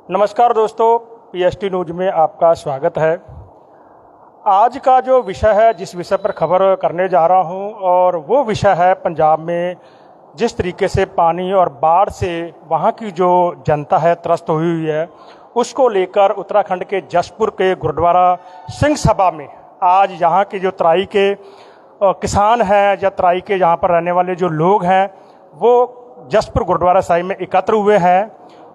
नमस्कार दोस्तों, PST news में आपका स्वागत है। आज का जो विषय है, जिस विषय पर खबर करने जा रहा हूं, और वो विषय है पंजाब में जिस तरीके से पानी और बाढ़ से वहां की जो जनता है त्रस्त हुई है, उसको लेकर उत्तराखंड के जसपुर के गुरुद्वारा सिंह सभा में आज यहाँ के जो तराई के किसान हैं या तराई के यहाँ पर रहने वाले जो लोग हैं, वो जसपुर गुरुद्वारा साहिब में एकत्र हुए हैं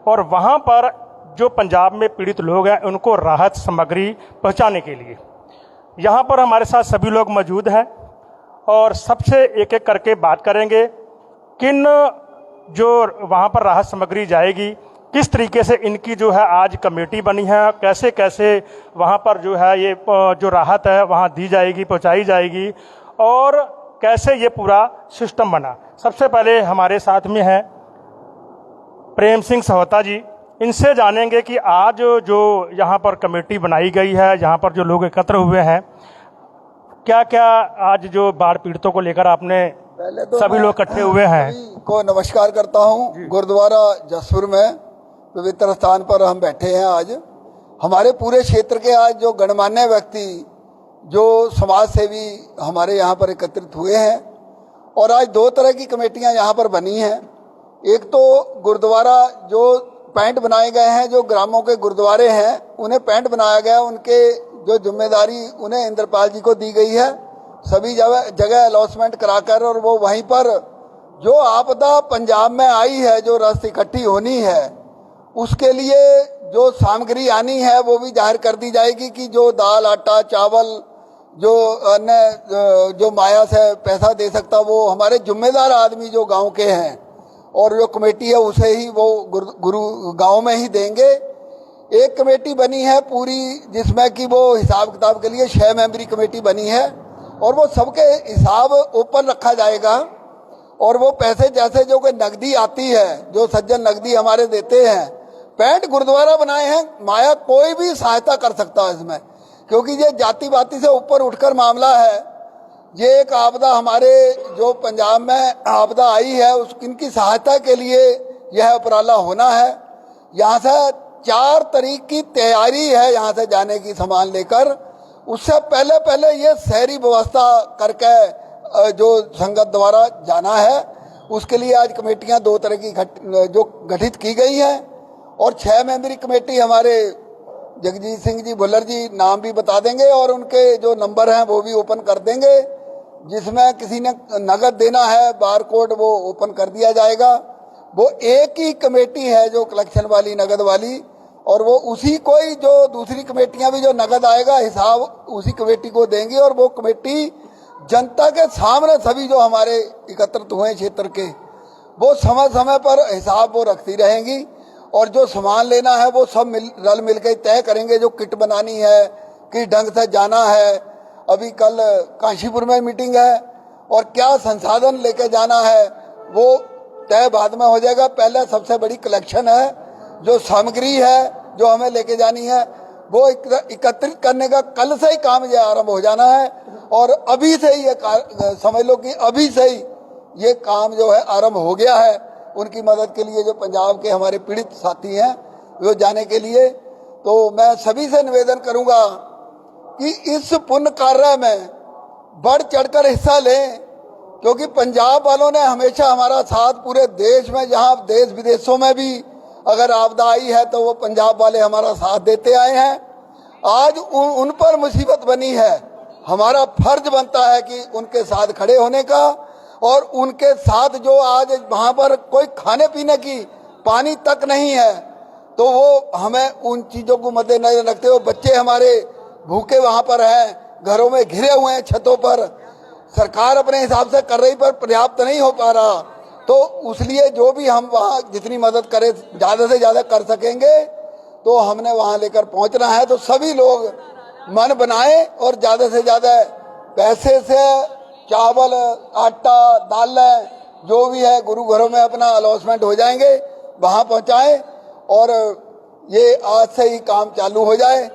और वहाँ पर जो पंजाब में पीड़ित लोग हैं उनको राहत सामग्री पहुंचाने के लिए यहाँ पर हमारे साथ सभी लोग मौजूद हैं और सबसे एक एक करके बात करेंगे किन जो वहाँ पर राहत सामग्री जाएगी, किस तरीके से इनकी जो है आज कमेटी बनी है, कैसे कैसे वहाँ पर जो है ये जो राहत है वहाँ दी जाएगी, पहुँचाई जाएगी और कैसे ये पूरा सिस्टम बना। सबसे पहले हमारे साथ में है प्रेम सिंह सहोता जी। इनसे जानेंगे कि आज जो यहाँ पर कमेटी बनाई गई है, यहाँ पर जो लोग एकत्र हुए हैं, क्या क्या आज जो बाढ़ पीड़ितों को लेकर आपने तो सभी लोग इकट्ठे हुए हैं को नमस्कार करता हूँ। गुरुद्वारा जसपुर में पवित्र स्थान पर हम बैठे हैं। आज हमारे पूरे क्षेत्र के आज जो गणमान्य व्यक्ति, जो समाज सेवी हमारे यहाँ पर एकत्रित हुए हैं और आज दो तरह की कमेटियाँ यहाँ पर बनी हैं। एक तो गुरुद्वारा जो पैंट बनाए गए हैं, जो ग्रामों के गुरुद्वारे हैं उन्हें पैंट बनाया गया, उनके जो जिम्मेदारी उन्हें इंद्रपाल जी को दी गई है। सभी जगह अलॉटमेंट कराकर और वो वहीं पर जो आपदा पंजाब में आई है, जो रस्त इकट्ठी होनी है, उसके लिए जो सामग्री आनी है वो भी जाहिर कर दी जाएगी कि जो दाल, आटा, चावल, जो अन्य जो माया से पैसा दे सकता वो हमारे जिम्मेदार आदमी जो गांव के हैं और जो कमेटी है उसे ही वो गुरु गांव में ही देंगे। एक कमेटी बनी है पूरी, जिसमें कि वो हिसाब किताब के लिए 6 मेंबरी कमेटी बनी है और वो सबके हिसाब ओपन रखा जाएगा और वो पैसे जैसे जो कोई नकदी आती है, जो सज्जन नकदी हमारे देते हैं, पैंट गुरुद्वारा बनाए हैं, माया कोई भी सहायता कर सकता है इसमें, क्योंकि ये जाति बाती से ऊपर उठकर मामला है। ये एक आपदा हमारे जो पंजाब में आपदा आई है इनकी सहायता के लिए यह उपराला होना है। यहाँ से 4 तारीख की तैयारी है, यहाँ से जाने की सामान लेकर। उससे पहले ये शहरी व्यवस्था करके जो संगत द्वारा जाना है, उसके लिए आज कमेटियां 2 तरह की जो गठित की गई हैं और 6 मेंबरी कमेटी हमारे जगजीत सिंह जी भुल्लर जी नाम भी बता देंगे और उनके जो नंबर हैं वो भी ओपन कर देंगे। जिसमें किसी ने नगद देना है, बार कोड वो ओपन कर दिया जाएगा। वो एक ही कमेटी है जो कलेक्शन वाली, नगद वाली, और वो उसी को ही जो दूसरी कमेटियां भी जो नगद आएगा हिसाब उसी कमेटी को देंगी और वो कमेटी जनता के सामने सभी जो हमारे एकत्रित हुए क्षेत्र के वो समय समय पर हिसाब वो रखती रहेंगी और जो सामान लेना है वो सब रल मिल के तय करेंगे। जो किट बनानी है, किस ढंग से जाना है, अभी कल काशीपुर में मीटिंग है और क्या संसाधन लेके जाना है वो तय बाद में हो जाएगा। पहले सबसे बड़ी कलेक्शन है, जो सामग्री है जो हमें लेके जानी है वो एकत्रित करने का कल से ही काम ये आरंभ हो जाना है और अभी से ही ये समझ लो कि अभी से ही ये काम जो है आरंभ हो गया है। उनकी मदद के लिए जो पंजाब के हमारे पीड़ित साथी हैं वो जाने के लिए, तो मैं सभी से निवेदन करूंगा कि इस पुण्य कार्य में बढ़ चढ़कर हिस्सा लें, क्योंकि पंजाब वालों ने हमेशा हमारा साथ पूरे देश में, जहां देश विदेशों में भी अगर आपदा आई है तो वो पंजाब वाले हमारा साथ देते आए हैं। आज उन पर मुसीबत बनी है, हमारा फर्ज बनता है कि उनके साथ खड़े होने का और उनके साथ जो आज वहां पर कोई खाने पीने की पानी तक नहीं है तो वो हमें उन चीजों को मद्देनजर रखते हुए, बच्चे हमारे भूखे वहां पर हैं, घरों में घिरे हुए हैं, छतों पर, सरकार अपने हिसाब से कर रही पर पर्याप्त नहीं हो पा रहा, तो उसलिए जो भी हम वहाँ जितनी मदद करें, ज़्यादा से ज़्यादा कर सकेंगे तो हमने वहाँ लेकर पहुँचना है। तो सभी लोग मन बनाए और ज़्यादा से ज़्यादा पैसे से चावल, आटा, दाल जो भी है गुरु घरों में अपना अलॉटमेंट हो जाएंगे, वहाँ पहुँचाएं और ये आज से ही काम चालू हो जाए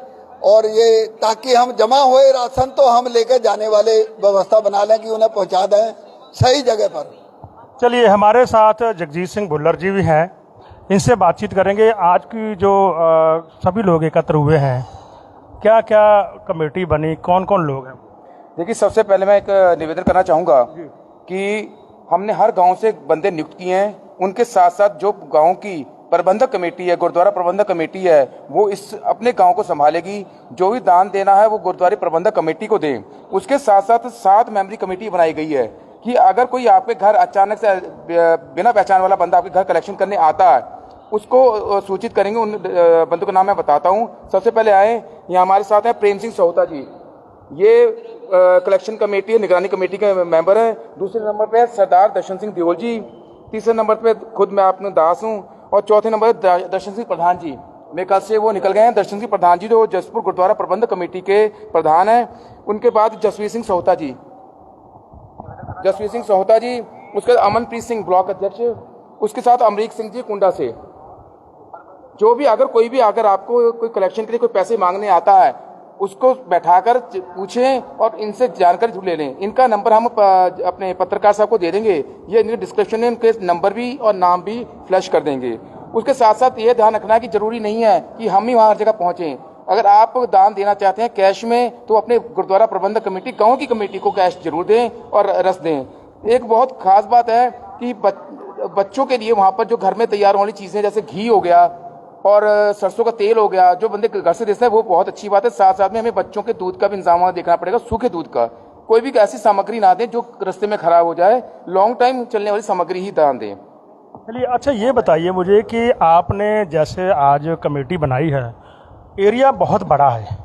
और ये ताकि हम जमा हुए राशन तो हम लेकर जाने वाले व्यवस्था बना लें कि उन्हें पहुँचा दें सही जगह पर। चलिए, हमारे साथ जगजीत सिंह भुल्लर जी भी हैं। इनसे बातचीत करेंगे। आज की जो सभी लोग एकत्र हुए हैं, क्या क्या कमेटी बनी, कौन कौन लोग हैं? देखिए, सबसे पहले मैं एक निवेदन करना चाहूँगा कि हमने हर गांव से बंदे नियुक्त किए हैं। उनके साथ साथ जो गांव की प्रबंधक कमेटी है, गुरुद्वारा प्रबंधक कमेटी है, वो इस अपने गांव को संभालेगी। जो भी दान देना है वो गुरुद्वारा प्रबंधक कमेटी को दें। उसके साथ साथ 7 मेंबरी कमेटी बनाई गई है कि अगर कोई आपके घर अचानक से बिना पहचान वाला बंदा आपके घर कलेक्शन करने आता है, उसको सूचित करेंगे। उन बंदों का नाम मैं बताता हूँ। सबसे पहले आए, यहाँ हमारे साथ हैं प्रेम सिंह सोहता जी, ये कलेक्शन कमेटी, निगरानी कमेटी के मेंबर है। दूसरे नंबर पे है सरदार दर्शन सिंह देओल जी। तीसरे नंबर पे खुद मैं अपने दास हूँ। और चौथे नंबर है दर्शन सिंह प्रधान जी। मेरे कल से वो निकल गए हैं। दर्शन सिंह प्रधान जी जो जसपुर गुरुद्वारा प्रबंधक कमेटी के प्रधान हैं। उनके बाद जसवीर सिंह सोहता जी, उसके बाद अमनप्रीत सिंह ब्लॉक अध्यक्ष, उसके साथ अमरीक सिंह जी कुंडा से। जो भी अगर कोई भी अगर आपको कोई कलेक्शन के लिए कोई पैसे मांगने आता है, उसको बैठाकर पूछें और इनसे जानकारी ले लें। इनका नंबर हम अपने पत्रकार साहब को दे देंगे। ये इनके डिस्क्रिप्शन में उनके नंबर भी और नाम भी फ्लैश कर देंगे। उसके साथ साथ ये ध्यान रखना है कि जरूरी नहीं है कि हम ही वहाँ हर जगह पहुँचें। अगर आप दान देना चाहते हैं कैश में, तो अपने गुरुद्वारा प्रबंधक कमेटी, गाँव की कमेटी को कैश जरूर दें और रस दें। एक बहुत खास बात है कि बच्चों के लिए वहाँ पर जो घर में तैयार होने वाली चीज़ें, जैसे घी हो गया और सरसों का तेल हो गया, जो बंदे घर से देते हैं, वो बहुत अच्छी बात है। साथ साथ में हमें बच्चों के दूध का भी इंतजाम देखना पड़ेगा, सूखे दूध का। कोई भी ऐसी सामग्री ना दें जो रास्ते में खराब हो जाए। लॉन्ग टाइम चलने वाली सामग्री ही दान दें। चलिए, अच्छा ये बताइए मुझे कि आपने जैसे आज कमेटी बनाई है, एरिया बहुत बड़ा है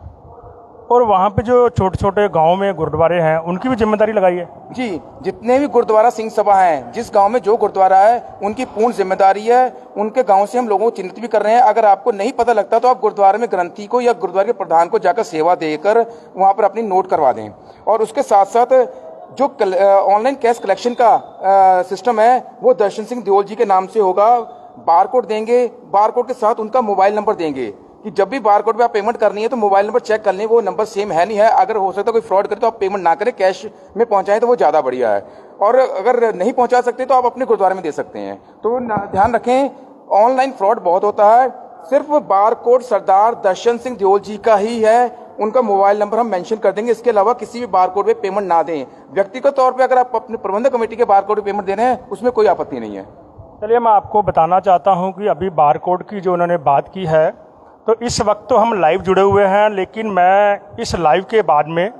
और वहाँ पे जो छोटे छोटे गांव में गुरुद्वारे हैं, उनकी भी जिम्मेदारी लगाई है? जी, जितने भी गुरुद्वारा सिंह सभा हैं, जिस गांव में जो गुरुद्वारा है, उनकी पूर्ण जिम्मेदारी है। उनके गांव से हम लोगों को चिन्हित भी कर रहे हैं। अगर आपको नहीं पता लगता तो आप गुरुद्वारे में ग्रंथी को या गुरुद्वारे के प्रधान को जाकर सेवा देकर वहाँ पर अपनी नोट करवा दें। और उसके साथ साथ जो ऑनलाइन कैश कलेक्शन का सिस्टम है, वो दर्शन सिंह देओल जी के नाम से होगा। बारकोड देंगे, बारकोड के साथ उनका मोबाइल नंबर देंगे कि जब भी बारकोड पे आप पेमेंट करनी है तो मोबाइल नंबर चेक कर लें, वो नंबर सेम है नहीं है। अगर हो सकता है कोई फ्रॉड करे तो आप पेमेंट ना करें, कैश में पहुंचाएं तो वो ज़्यादा बढ़िया है। और अगर नहीं पहुंचा सकते तो आप अपने गुरुद्वारे में दे सकते हैं। तो ध्यान रखें, ऑनलाइन फ्रॉड बहुत होता है। सिर्फ बारकोड सरदार दर्शन सिंह देओल जी का ही है, उनका मोबाइल नंबर हम मेंशन कर देंगे। इसके अलावा किसी भी बारकोड पे पेमेंट ना दें। व्यक्तिगत तौर पे अगर आप अपने प्रबंधक कमेटी के बारकोड पे पेमेंट दे रहे हैं, उसमें कोई आपत्ति नहीं है। चलिए, मैं आपको बताना चाहता हूँ कि अभी बारकोड की जो उन्होंने बात की है, तो इस वक्त तो हम लाइव जुड़े हुए हैं, लेकिन मैं इस लाइव के बाद में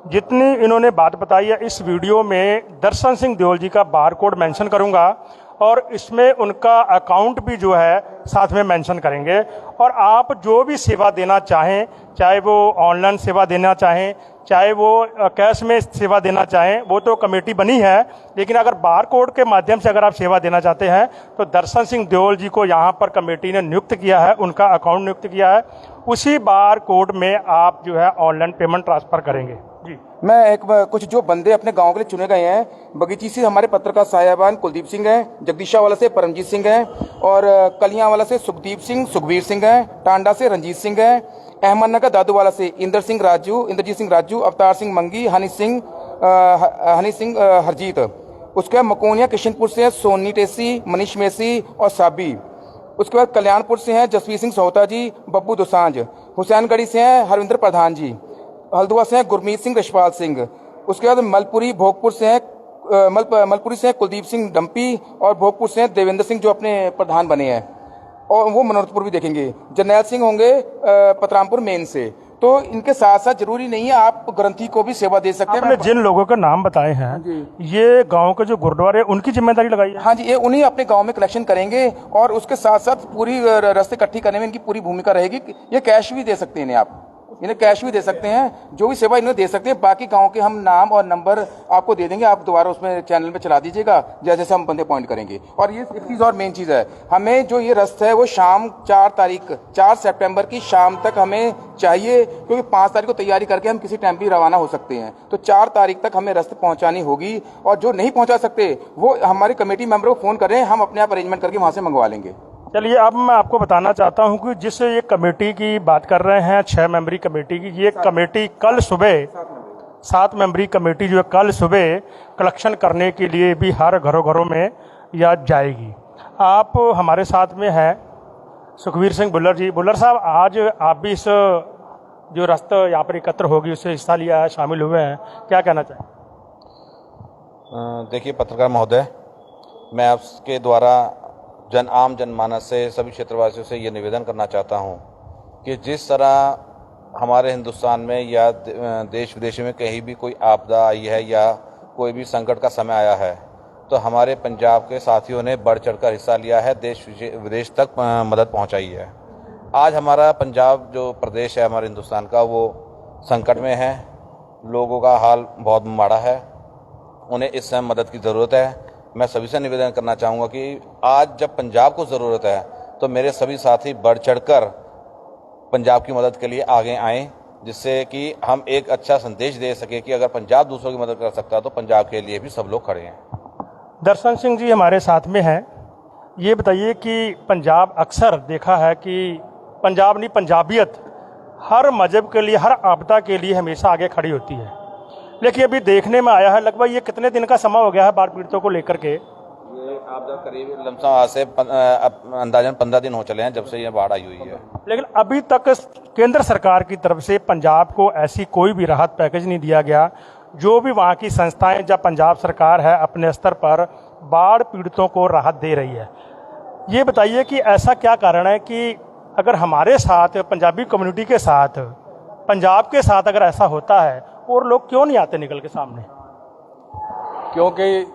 जितनी इन्होंने बात बताई है, इस वीडियो में दर्शन सिंह देओल जी का बारकोड मेंशन करूंगा और इसमें उनका अकाउंट भी जो है साथ में मेंशन करेंगे। और आप जो भी सेवा देना चाहें, चाहे वो ऑनलाइन सेवा देना चाहें, चाहे वो कैश में सेवा देना चाहें, वो तो कमेटी बनी है, लेकिन अगर बारकोड के माध्यम से अगर आप सेवा देना चाहते हैं तो दर्शन सिंह देओल जी को यहाँ पर कमेटी ने नियुक्त किया है, उनका अकाउंट नियुक्त किया है। उसी बारकोड में आप जो है ऑनलाइन पेमेंट ट्रांसफर करेंगे। जी, मैं कुछ जो बंदे अपने गांव के लिए चुने गए हैं, बगीची से हमारे पत्रकार साहिबान कुलदीप सिंह हैं, जगदीशावाला से परमजीत सिंह हैं, और कलियांवाला से सुखदीप सिंह, सुखबीर सिंह हैं, टांडा से रंजीत सिंह हैं, अहमदनगर दादूवाला से इंद्रजीत सिंह राजू, अवतार सिंह मंगी, हनी सिंह हरजीत। उसके बाद मकोनिया किशनपुर से हैं सोनी टेसी, मनीष मेसी और साबी। उसके बाद कल्याणपुर से हैं जसवीर सिंह सोहता जी, बब्बू दोसांझ। हुसैनगढ़ी से हैं हरविंदर प्रधान जी। हल्द्वानी से हैं गुरमीत सिंह, रशपाल सिंह। उसके बाद मलपुरी भोगपुर से हैं मलपुरी से हैं कुलदीप सिंह डंपी, और भोगपुर से हैं देवेंद्र सिंह जो अपने प्रधान बने हैं, और वो मनोरथपुर भी देखेंगे। जरनैल सिंह होंगे पतरामपुर मेन से। तो इनके साथ साथ जरूरी नहीं है आप ग्रंथी को भी सेवा दे सकते हैं। आपने जिन लोगों के नाम बताए हैं, ये गांव के जो गुरुद्वारे, उनकी जिम्मेदारी लगाई है? हाँ जी, ये उन्हीं अपने गांव में कलेक्शन करेंगे, और उसके साथ साथ पूरी रास्ते इकट्ठी करने में इनकी पूरी भूमिका रहेगी। ये कैश भी दे सकते हैं, इन्हें कैश भी दे सकते हैं, जो भी सेवा इन्हें दे सकते हैं। बाकी गांव के हम नाम और नंबर आपको दे देंगे, आप दोबारा उसमें चैनल में चला दीजिएगा जैसे जैसे हम बंदे पॉइंट करेंगे। और ये एक चीज़ और मेन चीज़ है, हमें जो ये रस्त है वो शाम 4 सितंबर की शाम तक हमें चाहिए, क्योंकि 5 तारीख को तैयारी करके हम किसी टाइम भी रवाना हो सकते हैं। तो 4 तारीख तक हमें रस्त पहुँचानी होगी, और जो नहीं पहुँचा सकते वो हमारी कमेटी मेंबर को फ़ोन करें, हम अपने आप अरेंजमेंट करके वहाँ से मंगवा लेंगे। चलिए, अब मैं आपको बताना चाहता हूं कि जिस ये कमेटी की बात कर रहे हैं, 6 मेंबरी कमेटी की, ये कमेटी कल सुबह 7 मेंबरी कमेटी जो है कल सुबह कलेक्शन करने के लिए भी हर घरों में या जाएगी। आप हमारे साथ में हैं सुखवीर सिंह भुल्लर जी। भुल्लर साहब, आज आप भी इस जो रास्ता यहाँ पर एकत्र होगी उससे हिस्सा लिया है, शामिल हुए हैं, क्या कहना चाहें? देखिए पत्रकार महोदय, मैं आपके द्वारा आम जनमानस से, सभी क्षेत्रवासियों से ये निवेदन करना चाहता हूँ कि जिस तरह हमारे हिंदुस्तान में या देश विदेश में कहीं भी कोई आपदा आई है या कोई भी संकट का समय आया है, तो हमारे पंजाब के साथियों ने बढ़ चढ़कर हिस्सा लिया है, देश विदेश तक मदद पहुंचाई है। आज हमारा पंजाब जो प्रदेश है हमारे हिंदुस्तान का, वो संकट में है, लोगों का हाल बहुत माड़ा है, उन्हें इस समय मदद की ज़रूरत है। मैं सभी से निवेदन करना चाहूँगा कि आज जब पंजाब को ज़रूरत है तो मेरे सभी साथी बढ़ चढ़कर पंजाब की मदद के लिए आगे आएँ, जिससे कि हम एक अच्छा संदेश दे सके कि अगर पंजाब दूसरों की मदद कर सकता है तो पंजाब के लिए भी सब लोग खड़े हैं। दर्शन सिंह जी हमारे साथ में हैं। ये बताइए कि पंजाब अक्सर देखा है कि पंजाब नहीं, पंजाबियत हर मजहब के लिए, हर आपदा के लिए हमेशा आगे खड़ी होती है, लेकिन अभी देखने में आया है, लगभग ये कितने दिन का समय हो गया है बाढ़ पीड़ितों को लेकर के? ये आपदा करीब लमसम आज से अंदाजन 15 दिन हो चले हैं जब से ये बाढ़ आई हुई है, लेकिन अभी तक केंद्र सरकार की तरफ से पंजाब को ऐसी कोई भी राहत पैकेज नहीं दिया गया। जो भी वहाँ की संस्थाएं, जब पंजाब सरकार है अपने स्तर पर बाढ़ पीड़ितों को राहत दे रही है। ये बताइए कि ऐसा क्या कारण है कि अगर हमारे साथ, पंजाबी कम्युनिटी के साथ, पंजाब के साथ अगर ऐसा होता है और लोग क्यों नहीं आते निकल के सामने? क्योंकि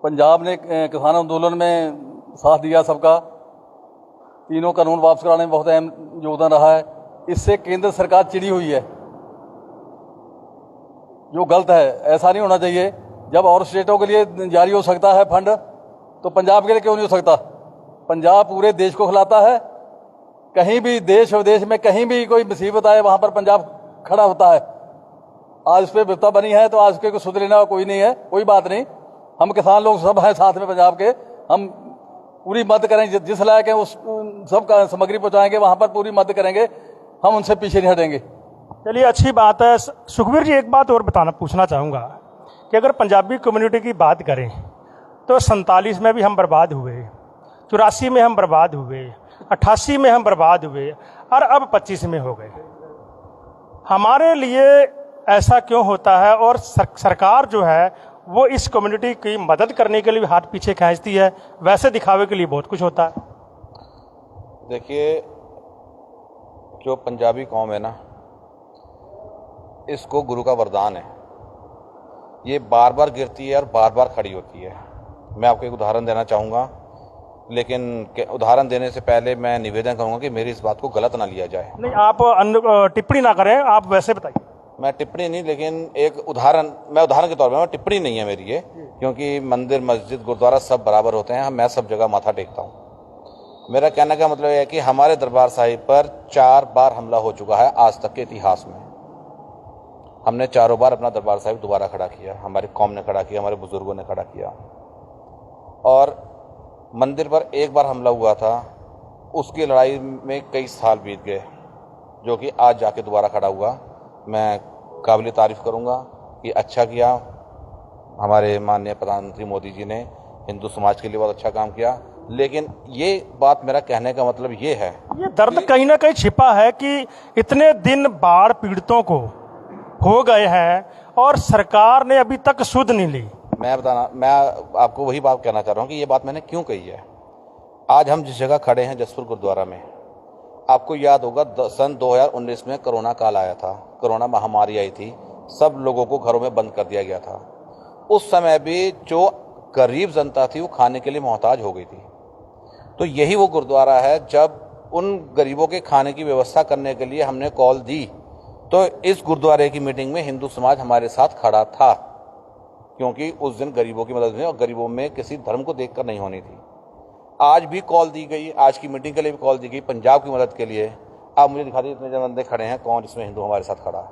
पंजाब ने किसान आंदोलन में साथ दिया सबका, तीनों कानून वापस कराने में बहुत अहम योगदान रहा है। इससे केंद्र सरकार चिड़ी हुई है, जो गलत है। ऐसा नहीं होना चाहिए। जब और स्टेटों के लिए जारी हो सकता है फंड, तो पंजाब के लिए क्यों नहीं हो सकता? पंजाब पूरे देश को खिलाता है। कहीं भी देश विदेश में कहीं भी कोई मुसीबत आए वहां पर पंजाब खड़ा होता है। आज उस पर विपदा बनी है तो आज के सुधरने का कोई नहीं है, कोई बात नहीं। हम किसान लोग सब हैं साथ में पंजाब के, हम पूरी मदद करेंगे, जिस लायक है उस सब का सामग्री पहुंचाएंगे, वहां पर पूरी मदद करेंगे, हम उनसे पीछे नहीं हटेंगे। चलिए, अच्छी बात है। सुखबीर जी, एक बात और पूछना चाहूँगा कि अगर पंजाबी कम्युनिटी की बात करें तो 47 में भी हम बर्बाद हुए, 84 में हम बर्बाद हुए, 88 में हम बर्बाद हुए और अब 25 में हो गए। हमारे लिए ऐसा क्यों होता है? और सरकार जो है वो इस कम्युनिटी की मदद करने के लिए हाथ पीछे खींचती है, वैसे दिखावे के लिए बहुत कुछ होता है। देखिए, जो पंजाबी कौम है ना, इसको गुरु का वरदान है। ये बार बार गिरती है और बार बार खड़ी होती है। मैं आपको एक उदाहरण देना चाहूँगा, लेकिन उदाहरण देने से पहले मैं निवेदन करूँगा कि मेरी इस बात को गलत ना लिया जाए। नहीं, आप टिप्पणी ना करें, आप वैसे बताइए। मैं टिप्पणी नहीं, लेकिन एक उदाहरण, मैं उदाहरण के तौर पर, टिप्पणी नहीं है मेरी ये, क्योंकि मंदिर, मस्जिद, गुरुद्वारा सब बराबर होते हैं। मैं सब जगह माथा टेकता हूँ। मेरा कहने का मतलब है कि हमारे दरबार साहिब पर 4 बार हमला हो चुका है आज तक के इतिहास में। हमने 4 बार अपना दरबार साहिब दोबारा खड़ा किया, हमारी कौम ने खड़ा किया, हमारे बुजुर्गों ने खड़ा किया। और मंदिर पर 1 बार हमला हुआ था, उसकी लड़ाई में कई साल बीत गए, जो कि आज जाके दोबारा खड़ा हुआ। मैं काबिल तारीफ करूंगा कि अच्छा किया हमारे माननीय प्रधानमंत्री मोदी जी ने, हिंदू समाज के लिए बहुत अच्छा काम किया। लेकिन ये बात, मेरा कहने का मतलब ये है, ये दर्द कहीं ना कहीं छिपा है कि इतने दिन बाढ़ पीड़ितों को हो गए हैं और सरकार ने अभी तक सुध नहीं ली। मैं आपको वही बात कहना चाह रहा हूँ कि ये बात मैंने क्यों कही है। आज हम जिस जगह खड़े हैं, जसपुर गुरुद्वारा में, आपको याद होगा सन 2019 में कोरोना काल आया था, कोरोना महामारी आई थी, सब लोगों को घरों में बंद कर दिया गया था। उस समय भी जो गरीब जनता थी वो खाने के लिए मोहताज हो गई थी। तो यही वो गुरुद्वारा है, जब उन गरीबों के खाने की व्यवस्था करने के लिए हमने कॉल दी, तो इस गुरुद्वारे की मीटिंग में हिंदू समाज हमारे साथ खड़ा था, क्योंकि उस दिन गरीबों की मदद हुई और गरीबों में किसी धर्म को देखकर नहीं होनी थी। आज भी कॉल दी गई, आज की मीटिंग के लिए भी कॉल दी गई पंजाब की मदद के लिए। आप मुझे दिखा दीजिए इतने बंदे खड़े हैं, कौन इसमें हिंदू हमारे साथ खड़ा है?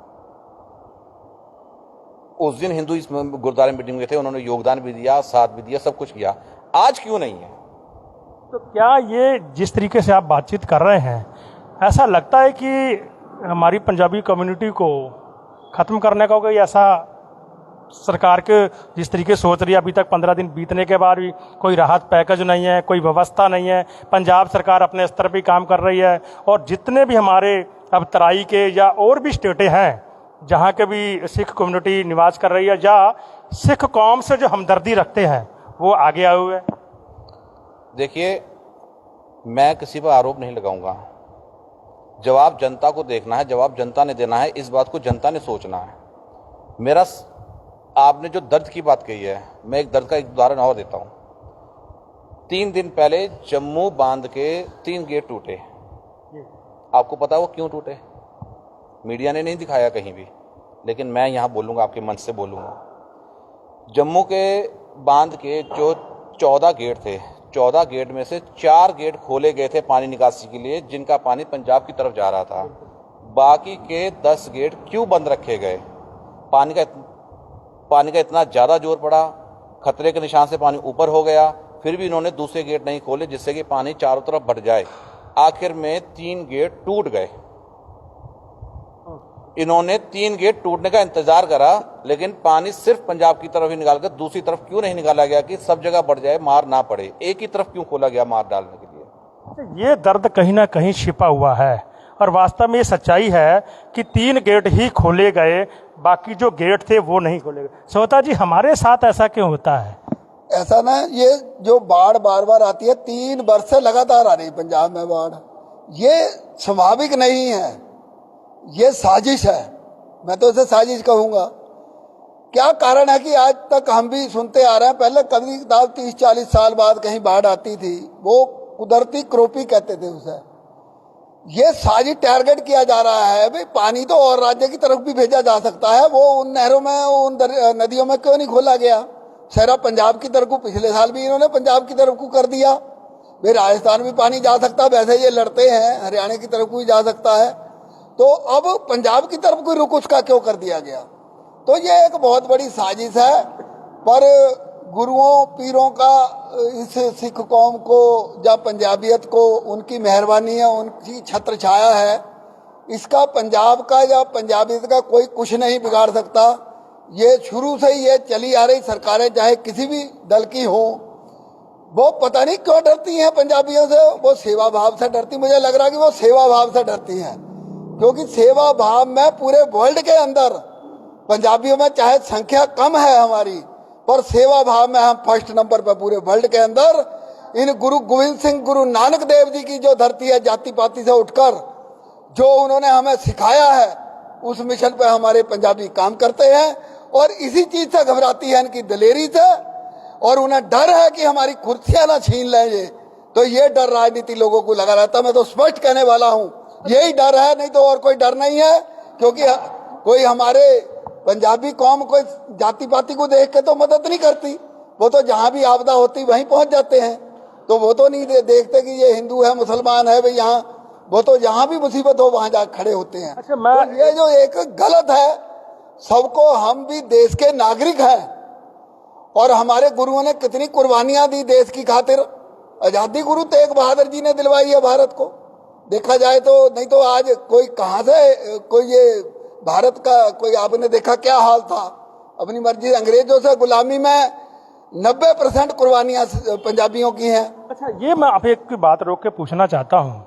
उस दिन हिंदू इस गुरुद्वारे मीटिंग में थे, उन्होंने योगदान भी दिया, साथ भी दिया, सब कुछ किया। आज क्यों नहीं है? तो क्या ये जिस तरीके से आप बातचीत कर रहे हैं, ऐसा लगता है कि हमारी पंजाबी कम्युनिटी को ख़त्म करने का कोई ऐसा सरकार के जिस तरीके सोच रही है, अभी तक 15 दिन बीतने के बाद भी कोई राहत पैकेज नहीं है, कोई व्यवस्था नहीं है। पंजाब सरकार अपने स्तर पर काम कर रही है और जितने भी हमारे अब तराई के या और भी स्टेटें हैं जहाँ के भी सिख कम्युनिटी निवास कर रही है या सिख कौम से जो हमदर्दी रखते हैं वो आगे आए हुए हैं। देखिए, मैं किसी पर आरोप नहीं लगाऊंगा। जवाब जनता को देखना है, जवाब जनता ने देना है, इस बात को जनता ने सोचना है। आपने जो दर्द की बात कही है, मैं एक दर्द का एक उदाहरण और देता हूं। 3 दिन पहले जम्मू बांध के 3 गेट टूटे। आपको पता है वो क्यों टूटे? मीडिया ने नहीं दिखाया कहीं भी, लेकिन मैं यहां बोलूंगा, आपके मन से बोलूंगा। जम्मू के बांध के जो 14 गेट थे, 14 गेट में से 4 गेट खोले गए थे पानी निकासी के लिए, जिनका पानी पंजाब की तरफ जा रहा था। बाकी के 10 गेट क्यों बंद रखे गए? पानी का इतना ज़्यादा जोर पड़ा, खतरे के निशान से पानी ऊपर हो गया, फिर भी इन्होंने दूसरे गेट नहीं खोले जिससे कि पानी चारों तरफ बढ़ जाए। आखिर में 3 गेट टूट गए। इन्होंने 3 गेट टूटने का इंतजार करा, लेकिन पानी सिर्फ पंजाब की तरफ ही निकाल कर दूसरी तरफ क्यों नहीं निकाला गया कि सब जगह बढ़ जाए, मार ना पड़े? एक ही तरफ क्यों खोला गया मार डालने के लिए? ये दर्द कहीं ना कहीं छिपा हुआ है और वास्तव में ये सच्चाई है कि 3 गेट ही खोले गए, बाकी जो गेट थे वो नहीं खोले गए। सोता जी, हमारे साथ ऐसा क्यों होता है? ऐसा ना, ये जो बाढ़ बार बार आती है, 3 वर्ष से लगातार आ रही पंजाब में बाढ़, ये स्वाभाविक नहीं है, ये साजिश है। मैं तो इसे साजिश कहूंगा। क्या कारण है कि आज तक हम भी सुनते आ रहे हैं? पहले कभी 30-40 साल बाद कहीं बाढ़ आती थी, वो कुदरती क्रोपी कहते थे उसे। ये साजिश टारगेट किया जा रहा है। भाई, पानी तो और राज्य की तरफ भी भेजा जा सकता है, वो उन नहरों में, उन नदियों में क्यों नहीं खोला गया? सारा पंजाब की तरफ को पिछले साल भी इन्होंने पंजाब की तरफ को कर दिया। भाई, राजस्थान भी पानी जा सकता है, वैसे ये लड़ते हैं, हरियाणा की तरफ को भी जा सकता है, तो अब पंजाब की तरफ को रुख उसका क्यों कर दिया गया? तो ये एक बहुत बड़ी साजिश है। पर गुरुओं पीरों का इस सिख कौम को या पंजाबियत को उनकी मेहरबानी है, उनकी छत्र छाया है, इसका पंजाब का या पंजाबियत का कोई कुछ नहीं बिगाड़ सकता। ये शुरू से ही ये चली आ रही सरकारें, चाहे किसी भी दल की हो, वो पता नहीं क्यों डरती हैं पंजाबियों से। वो सेवा भाव से डरती, मुझे लग रहा है कि वो सेवा भाव से डरती हैं, क्योंकि सेवा भाव में पूरे वर्ल्ड के अंदर पंजाबियों में चाहे संख्या कम है हमारी, पर सेवा भाव में हम फर्स्ट नंबर पर पूरे वर्ल्ड के अंदर। इन गुरु गोविंद सिंह, गुरु नानक देव जी की जो धरती है, जाति पाति से उठकर जो उन्होंने हमें सिखाया है, उस मिशन पे हमारे पंजाबी काम करते हैं। और इसी चीज से घबराती है, इनकी दलेरी से, और उन्हें डर है कि हमारी कुर्सियां ना छीन लेंगे। तो ये डर राजनीति लोगों को लगा रहता है। मैं तो स्पष्ट कहने वाला हूं, यही डर है, नहीं तो और कोई डर नहीं है। क्योंकि कोई हमारे पंजाबी कौम कोई जाति पाति को देख के तो मदद नहीं करती, वो तो जहां भी आपदा होती वहीं पहुंच जाते हैं। तो वो तो नहीं देखते कि ये हिंदू है, मुसलमान है, भाई यहाँ, वो तो जहां भी मुसीबत हो वहां जा खड़े होते हैं। अच्छा, मैं तो ये जो एक गलत है, सबको, हम भी देश के नागरिक हैं और हमारे गुरुओं ने कितनी कुर्बानियां दी देश की खातिर। आजादी गुरु तेग बहादुर जी ने दिलवाई है भारत को, देखा जाए तो। नहीं तो आज कोई कहां से कोई ये भारत का कोई, आपने देखा क्या हाल था, अपनी मर्जी अंग्रेजों से गुलामी में 90% कुर्बानियां पंजाबियों की हैं। अच्छा, ये मैं आप एक बात रोक के पूछना चाहता हूं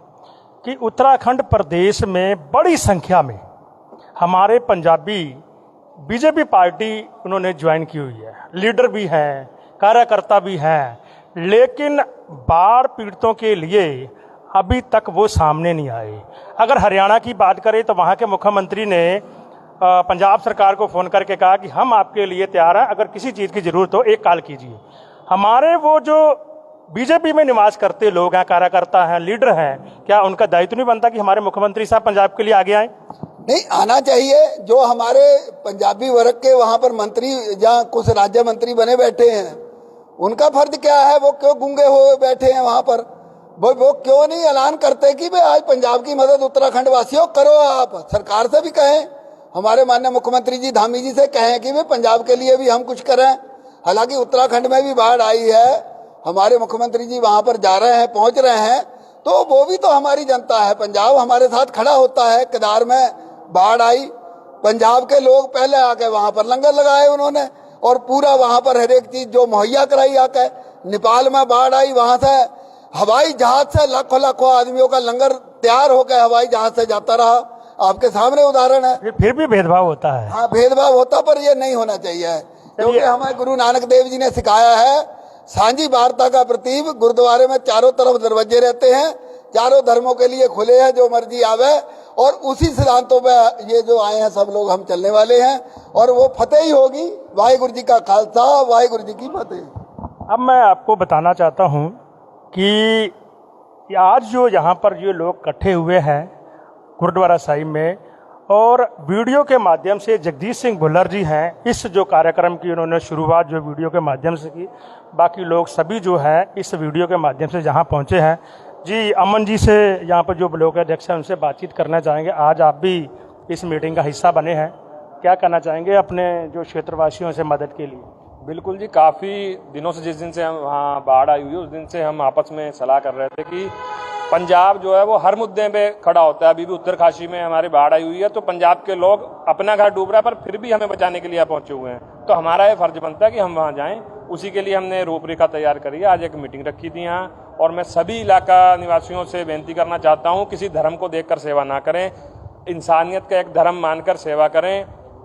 कि उत्तराखंड प्रदेश में बड़ी संख्या में हमारे पंजाबी बीजेपी पार्टी उन्होंने ज्वाइन की हुई है, लीडर भी हैं, कार्यकर्ता भी हैं, लेकिन बाढ़ पीड़ितों के लिए अभी तक वो सामने नहीं आए। अगर हरियाणा की बात करें तो वहाँ के मुख्यमंत्री ने पंजाब सरकार को फ़ोन करके कहा कि हम आपके लिए तैयार हैं, अगर किसी चीज़ की ज़रूरत हो एक कॉल कीजिए। हमारे वो जो बीजेपी में निवास करते लोग हैं, कार्यकर्ता हैं, लीडर हैं, क्या उनका दायित्व नहीं बनता कि हमारे मुख्यमंत्री साहब पंजाब के लिए आगे आए? नहीं, आना चाहिए। जो हमारे पंजाबी वर्ग के वहाँ पर मंत्री या कुछ राज्य मंत्री बने बैठे हैं, उनका फर्ज क्या है? वो क्यों गूंगे हुए बैठे हैं वहाँ पर? वो क्यों नहीं ऐलान करते कि भाई आज पंजाब की मदद उत्तराखंड वासियों करो? आप सरकार से भी कहें, हमारे माननीय मुख्यमंत्री जी धामी जी से कहें कि भाई पंजाब के लिए भी हम कुछ करें। हालांकि उत्तराखंड में भी बाढ़ आई है, हमारे मुख्यमंत्री जी वहां पर जा रहे हैं, पहुंच रहे हैं, तो वो भी तो हमारी जनता है। पंजाब हमारे साथ खड़ा होता है। केदार में बाढ़ आई, पंजाब के लोग पहले आके वहां पर लंगर लगाए उन्होंने, और पूरा वहां पर हर एक चीज जो मुहैया कराई आके। नेपाल में बाढ़ आई, वहां से हवाई जहाज से लाखों लाखों आदमियों का लंगर तैयार होकर हवाई जहाज से जाता रहा। आपके सामने उदाहरण है। फिर भी भेदभाव होता है। हाँ, भेदभाव होता, पर ये नहीं होना चाहिए, क्योंकि हमें गुरु नानक देव जी ने सिखाया है सांझी वार्ता का प्रतीक। गुरुद्वारे में चारों तरफ दरवाजे रहते हैं, चारों धर्मों के लिए खुले हैं, जो मर्जी आवे, और उसी सिद्धांतों पे ये जो आए हैं सब लोग हम चलने वाले हैं, और वो फतेह ही होगी। वाहिगुरु जी का खालसा, वाहिगुरु जी की फतेह। अब मैं आपको बताना चाहता हूं कि आज जो यहाँ पर जो लोग इकट्ठे हुए हैं गुरुद्वारा साहिब में, और वीडियो के माध्यम से जगदीश सिंह भुल्लर जी हैं, इस जो कार्यक्रम की उन्होंने शुरुआत जो वीडियो के माध्यम से की, बाकी लोग सभी जो हैं इस वीडियो के माध्यम से जहाँ पहुँचे हैं। जी, अमन जी से यहाँ पर जो ब्लॉक अध्यक्ष हैं उनसे बातचीत करना चाहेंगे। आज आप भी इस मीटिंग का हिस्सा बने हैं, क्या कहना चाहेंगे अपने जो क्षेत्रवासियों से मदद के लिए? बिल्कुल जी, काफ़ी दिनों से, जिस दिन से हम वहाँ बाढ़ आई हुई है उस दिन से हम आपस में सलाह कर रहे थे कि पंजाब जो है वो हर मुद्दे पे खड़ा होता है। अभी भी उत्तरकाशी में हमारी बाढ़ आई हुई है, तो पंजाब के लोग अपना घर डूब रहा है पर फिर भी हमें बचाने के लिए पहुंचे हुए हैं, तो हमारा ये फर्ज बनता है कि हम वहाँ जाएं। उसी के लिए हमने रूपरेखा तैयार करी है। आज एक मीटिंग रखी थी यहाँ, और मैं सभी इलाका निवासियों से बेनती करना चाहता हूँ, किसी धर्म को देखकर सेवा ना करें, इंसानियत का एक धर्म मानकर सेवा करें,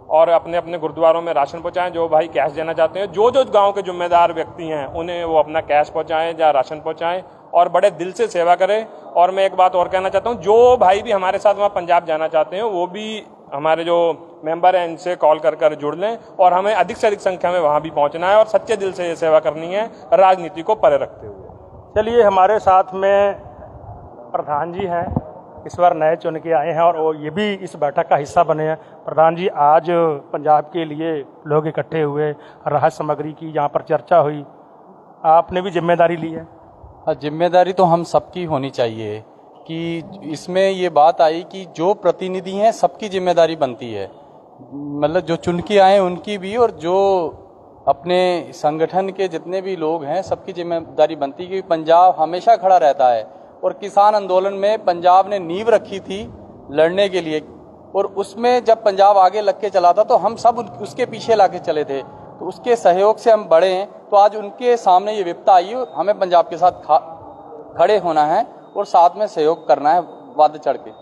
और अपने अपने गुरुद्वारों में राशन पहुँचाएं। जो भाई कैश देना चाहते हैं, जो जो गांव के जिम्मेदार व्यक्ति हैं, उन्हें वो अपना कैश पहुँचाएं या राशन पहुँचाएं, और बड़े दिल से सेवा करें। और मैं एक बात और कहना चाहता हूँ, जो भाई भी हमारे साथ वहाँ पंजाब जाना चाहते हैं वो भी हमारे जो मेंबर हैं इनसे कॉल कर जुड़ लें, और हमें अधिक से अधिक संख्या में वहाँ भी पहुँचना है और सच्चे दिल से ये सेवा करनी है, राजनीति को परे रखते हुए। चलिए, हमारे साथ में प्रधान जी हैं, इस बार नए चुन के आए हैं और वो ये भी इस बैठक का हिस्सा बने हैं। प्रधान जी, आज पंजाब के लिए लोग इकट्ठे हुए, राहत सामग्री की यहाँ पर चर्चा हुई, आपने भी जिम्मेदारी ली है? हाँ, जिम्मेदारी तो हम सबकी होनी चाहिए कि इसमें ये बात आई कि जो प्रतिनिधि हैं सबकी जिम्मेदारी बनती है, मतलब जो चुन के आए उनकी भी, और जो अपने संगठन के जितने भी लोग हैं सबकी जिम्मेदारी बनती है, क्योंकि पंजाब हमेशा खड़ा रहता है। और किसान आंदोलन में पंजाब ने नींव रखी थी लड़ने के लिए, और उसमें जब पंजाब आगे लग के चला था तो हम सब उसके पीछे ला के चले थे, तो उसके सहयोग से हम बढ़े हैं। तो आज उनके सामने ये विपदा आई, हमें पंजाब के साथ खड़े होना है और साथ में सहयोग करना है, वाद चढ़ के।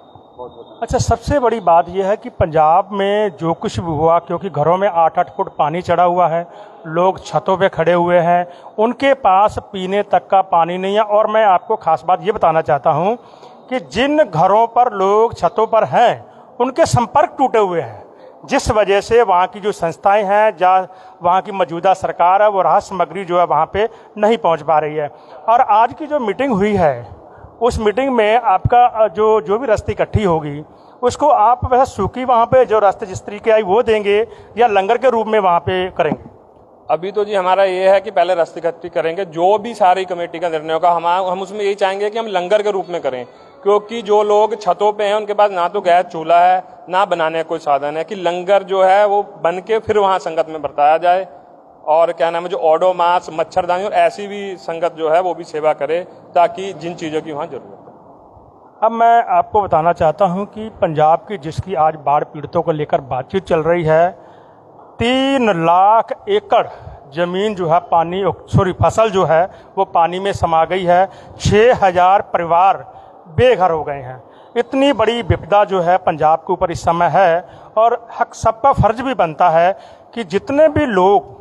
अच्छा, सबसे बड़ी बात यह है कि पंजाब में जो कुछ भी हुआ, क्योंकि घरों में 8-8 फुट पानी चढ़ा हुआ है, लोग छतों पे खड़े हुए हैं, उनके पास पीने तक का पानी नहीं है। और मैं आपको खास बात ये बताना चाहता हूँ कि जिन घरों पर लोग छतों पर हैं उनके संपर्क टूटे हुए हैं, जिस वजह से वहाँ की जो संस्थाएं हैं, जहाँ वहाँ की मौजूदा सरकार है, वो राहत सामग्री जो है वहाँ पे नहीं पहुँच पा रही है। और आज की जो मीटिंग हुई है, उस मीटिंग में आपका जो भी रस्ती इकट्ठी होगी उसको आप वैसे सूखी वहाँ पे जो रास्ते जिस तरीके आई वो देंगे या लंगर के रूप में वहाँ पे करेंगे? अभी तो जी हमारा ये है कि पहले रस्ते इकट्ठी करेंगे, जो भी सारी कमेटी का निर्णय होगा हम उसमें यही चाहेंगे कि हम लंगर के रूप में करें, क्योंकि जो लोग छतों पे हैं उनके पास ना तो गैस चूल्हा है ना बनाने का कोई साधन है, कि लंगर जो है वो बन के फिर वहाँ संगत में बरताया जाए। और क्या नाम है, जो ओडोमास, मच्छरदानी और ऐसी भी संगत जो है वो भी सेवा करे, ताकि जिन चीज़ों की वहाँ जरूरत है। अब मैं आपको बताना चाहता हूं कि पंजाब की जिसकी आज बाढ़ पीड़ितों को लेकर बातचीत चल रही है, 3 लाख एकड़ जमीन जो है फसल जो है वो पानी में समा गई है, 6000 परिवार बेघर हो गए हैं। इतनी बड़ी विपदा जो है पंजाब के ऊपर इस समय है, और हक सबका फर्ज भी बनता है कि जितने भी लोग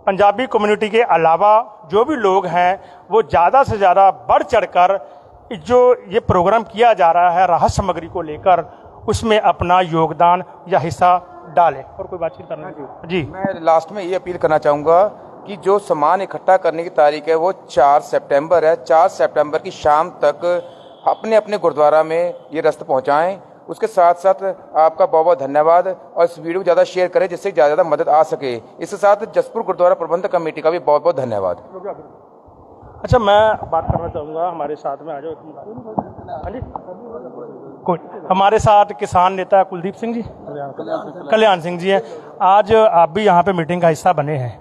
पंजाबी कम्युनिटी के अलावा जो भी लोग हैं वो ज़्यादा से ज़्यादा बढ़ चढ़कर जो ये प्रोग्राम किया जा रहा है राहत सामग्री को लेकर, उसमें अपना योगदान या हिस्सा डालें। और कोई बातचीत करना जी? मैं लास्ट में ये अपील करना चाहूँगा कि जो सामान इकट्ठा करने की तारीख है वो 4 सितंबर है। 4 सितंबर की शाम तक अपने अपने गुरुद्वारा में ये रस्त पहुँचाएँ। उसके साथ साथ आपका बहुत बहुत धन्यवाद, और इस वीडियो को ज़्यादा शेयर करें जिससे ज़्यादा मदद आ सके। इसके साथ जसपुर गुरुद्वारा प्रबंधक कमेटी का भी बहुत बहुत धन्यवाद। अच्छा, मैं बात करना चाहूँगा, हमारे साथ में आ जाओ। हाँ जी, कोई हमारे साथ किसान नेता कुलदीप सिंह जी, कल्याण सिंह जी हैं। आज आप भी यहाँ पे मीटिंग का हिस्सा बने हैं,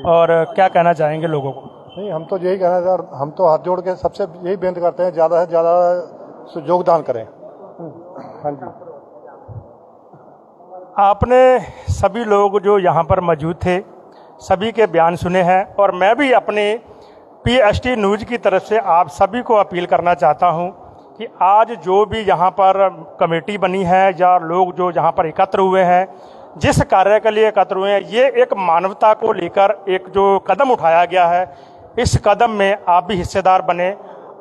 और क्या कहना चाहेंगे लोगों को? नहीं, हम तो यही कहना है यार, हम तो हाथ जोड़ के सबसे यही बेनती करते हैं, ज़्यादा से ज़्यादा योगदान करें। हाँ जी। आपने सभी लोग जो यहाँ पर मौजूद थे सभी के बयान सुने हैं और मैं भी अपने PST न्यूज़ की तरफ से आप सभी को अपील करना चाहता हूँ कि आज जो भी यहाँ पर कमेटी बनी है या लोग जो यहाँ पर एकत्र हुए हैं, जिस कार्य के लिए एकत्र हुए हैं, ये एक मानवता को लेकर एक जो कदम उठाया गया है, इस कदम में आप भी हिस्सेदार बने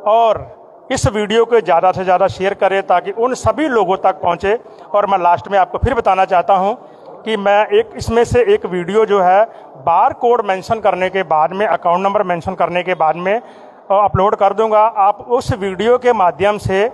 और इस वीडियो को ज़्यादा से ज़्यादा शेयर करें ताकि उन सभी लोगों तक पहुँचे। और मैं लास्ट में आपको फिर बताना चाहता हूँ कि मैं इसमें से एक वीडियो जो है बार कोड मेंशन करने के बाद में, अकाउंट नंबर मेंशन करने के बाद में अपलोड कर दूंगा। आप उस वीडियो के माध्यम से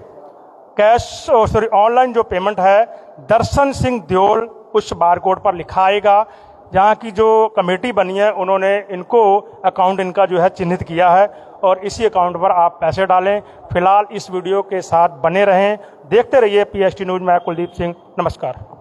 कैश ऑनलाइन जो पेमेंट है दर्शन सिंह देओल उस बार कोड पर लिखा आएगा। जहाँ की जो कमेटी बनी है उन्होंने इनको अकाउंट इनका जो है चिन्हित किया है और इसी अकाउंट पर आप पैसे डालें। फिलहाल इस वीडियो के साथ बने रहें, देखते रहिए PST न्यूज़। मैं कुलदीप सिंह, नमस्कार।